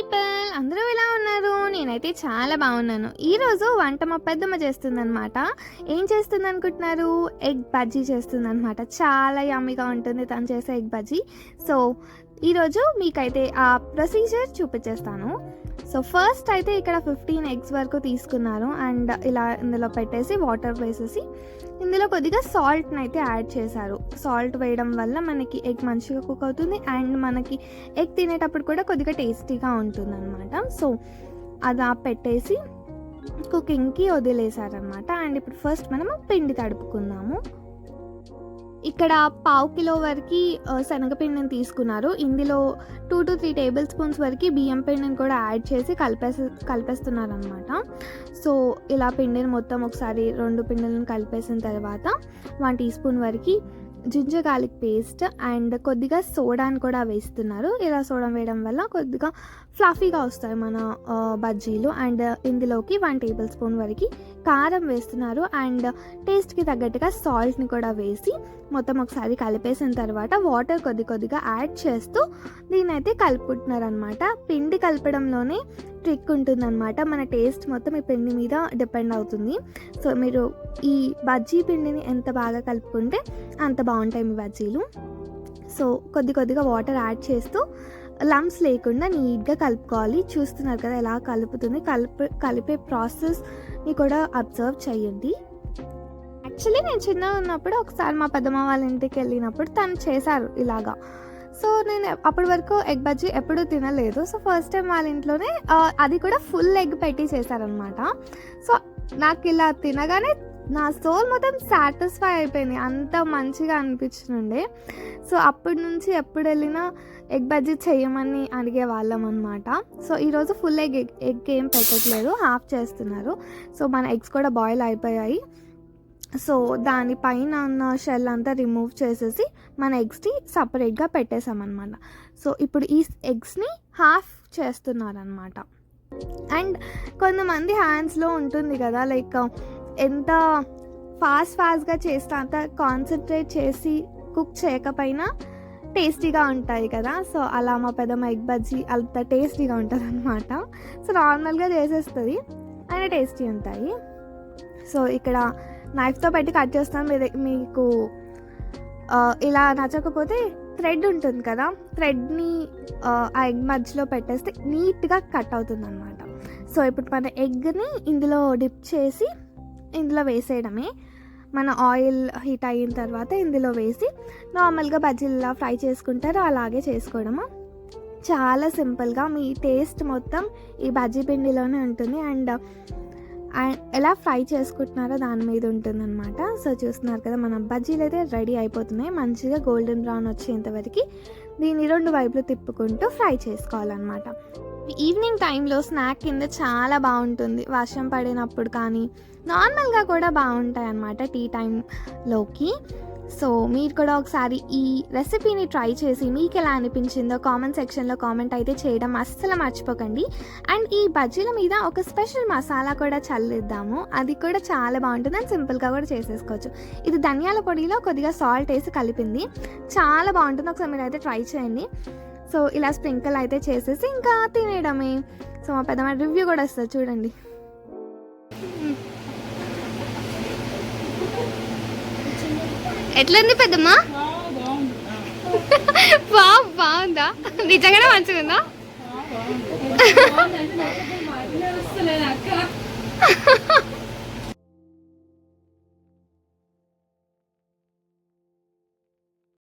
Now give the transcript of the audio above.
People, అందరూ ఎలా ఉన్నారు? నేనైతే చాలా బాగున్నాను. ఈరోజు వంట మా పెద్దమ్మ చేస్తుందనమాట. ఏం చేస్తుంది అనుకుంటున్నారు? ఎగ్ బజ్జీ చేస్తుందనమాట. చాలా యమ్మీగా ఉంటుంది తను చేసే ఎగ్ బజ్జీ. సో ఈరోజు మీకైతే ఆ ప్రొసీజర్ చూపించేస్తాను. సో ఫస్ట్ అయితే ఇక్కడ 15 ఎగ్స్ వరకు తీసుకున్నారు అండ్ ఇలా ఇందులో పెట్టేసి వాటర్ వేసేసి ఇందులో కొద్దిగా సాల్ట్ని అయితే యాడ్ చేశారు. సాల్ట్ వేయడం వల్ల మనకి ఎగ్ మంచిగా కుక్ అవుతుంది అండ్ మనకి ఎగ్ తినేటప్పుడు కూడా కొద్దిగా టేస్టీగా ఉంటుంది అనమాట. సో అది పెట్టేసి కుకింగ్కి వదిలేసారనమాట. అండ్ ఇప్పుడు ఫస్ట్ మనము పిండి తడుపుకుందాము. ఇక్కడ 1/2 కిలో వరకు శనగపిండిని తీసుకున్నారు. ఇందులో 2 to 3 టేబుల్ స్పూన్స్ వరకు బియ్యం పిండిని కూడా యాడ్ చేసి కలిపేస్తున్నారు అనమాట. సో ఇలా పిండిని మొత్తం ఒకసారి 2 పిండిలను కలిపేసిన తర్వాత 1 టీ స్పూన్ వరకు జింజర్ గార్లిక్ పేస్ట్ అండ్ కొద్దిగా సోడాని కూడా వేస్తున్నారు. ఇలా సోడా వేయడం వల్ల కొద్దిగా ఫ్లఫీగా వస్తాయి మన బజ్జీలు. అండ్ ఇందులోకి 1 టేబుల్ స్పూన్ వరకు కారం వేస్తున్నారు అండ్ టేస్ట్కి తగ్గట్టుగా సాల్ట్ని కూడా వేసి మొత్తం ఒకసారి కలిపేసిన తర్వాత వాటర్ కొద్దిగా యాడ్ చేస్తూ దీన్ని అయితే కలుపుకుంటున్నారు అనమాట. పిండి కలపడంలోనే ట్రిక్ ఉంటుందన్నమాట. మన టేస్ట్ మొత్తం ఈ పిండి మీద డిపెండ్ అవుతుంది. సో మీరు ఈ బజ్జీ పిండిని ఎంత బాగా కలుపుకుంటే అంత బాగుంటాయి మీ బజ్జీలు. సో కొద్దిగా వాటర్ యాడ్ చేస్తూ లంప్స్ లేకుండా నీట్గా కలుపుకోవాలి. చూస్తున్నారు కదా ఎలా కలుపుతుంది. కలిపే ప్రాసెస్ని కూడా అబ్జర్వ్ చేయండి. యాక్చువల్లీ నేను చిన్నగా ఉన్నప్పుడు ఒకసారి మా పెద్దమ్మ వాళ్ళ ఇంటికి వెళ్ళినప్పుడు తను చేశారు ఇలాగా. సో నేను అప్పటి వరకు ఎగ్ బజ్జీ ఎప్పుడూ తినలేదు. సో ఫస్ట్ టైం వాళ్ళ ఇంట్లోనే అది కూడా ఫుల్ ఎగ్ పెట్టి చేశారనమాట. సో నాకు ఇలా తినగానే నా సోల్ మొత్తం సాటిస్ఫై అయిపోయింది. అంత మంచిగా అనిపించిండే. సో అప్పటి నుంచి ఎప్పుడు వెళ్ళినా ఎగ్ బజ్జీ చేయమని అడిగే వాళ్ళం అనమాట. సో ఈరోజు ఫుల్ ఎగ్ ఏం పెట్టట్లేదు, హాఫ్ చేస్తున్నారు. సో మన ఎగ్స్ కూడా బాయిల్ అయిపోయాయి. సో దానిపైన ఉన్న షెల్ అంతా రిమూవ్ చేసేసి మన ఎగ్స్ని సపరేట్గా పెట్టేసామన్నమాట. సో ఇప్పుడు ఈ ఎగ్స్ని హాఫ్ చేస్తున్నారనమాట. అండ్ కొంతమంది హ్యాండ్స్లో ఉంటుంది కదా, లైక్ ఎంత ఫాస్ట్గా చేస్తే అంత కాన్సన్ట్రేట్ చేసి కుక్ చేయకపోయినా టేస్టీగా ఉంటాయి కదా. సో అలా మా పెద్దమ్మ ఎగ్ బజ్జీ అంత టేస్టీగా ఉంటుంది అనమాట. సో నార్మల్గా చేసేస్తుంది అండ్ టేస్టీ ఉంటాయి. సో ఇక్కడ నైఫ్తో పెట్టి కట్ చేస్తాను. మీకు ఇలా నచ్చకపోతే థ్రెడ్ ఉంటుంది కదా, థ్రెడ్ని ఆ ఎగ్ మధ్యలో పెట్టేస్తే నీట్గా కట్ అవుతుంది అనమాట. సో ఇప్పుడు మన ఎగ్ని ఇందులో డిప్ చేసి ఇందులో వేసేయడమే. మన ఆయిల్ హీట్ అయిన తర్వాత ఇందులో వేసి నార్మల్గా బజ్జీలా ఫ్రై చేసుకుంటారో అలాగే చేసుకోవడము. చాలా సింపుల్గా మీ టేస్ట్ మొత్తం ఈ బజ్జీ పిండిలోనే ఉంటుంది అండ్ ఎలా ఫ్రై చేసుకుంటున్నారో దాని మీద ఉంటుందన్నమాట. సో చూస్తున్నారు కదా మన బజ్జీలు అయితే రెడీ అయిపోతున్నాయి. మంచిగా గోల్డెన్ బ్రౌన్ వచ్చేంతవరకు దీన్ని 2 వైపులు తిప్పుకుంటూ ఫ్రై చేసుకోవాలన్నమాట. ఈవినింగ్ టైంలో స్నాక్ కింద చాలా బాగుంటుంది. వర్షం పడినప్పుడు కానీ నార్మల్గా కూడా బాగుంటాయి అన్నమాట టీ టైంలోకి. సో మీరు కూడా ఒకసారి ఈ రెసిపీని ట్రై చేసి మీకు ఎలా అనిపించిందో కామెంట్ సెక్షన్లో కామెంట్ అయితే చేయడం అస్సలు మర్చిపోకండి. అండ్ ఈ బజ్జీల మీద ఒక స్పెషల్ మసాలా కూడా చల్లిద్దాము. అది కూడా చాలా బాగుంటుంది అండ్ సింపుల్గా కూడా చేసేసుకోవచ్చు. ఇది ధనియాల పొడిలో కొద్దిగా సాల్ట్ వేసి కలిపింది. చాలా బాగుంటుంది. ఒకసారి మీరు అయితే ట్రై చేయండి. సో ఇలా స్ప్రింకిల్ అయితే చేసేసి ఇంకా తినేయడమే. సో మా పెద్దమ్మ రివ్యూ కూడా వస్తుంది చూడండి. ఎట్లుంది పెద్దమ్మ? బాగుందా? నిజంగానే మంచిగా ఉందా?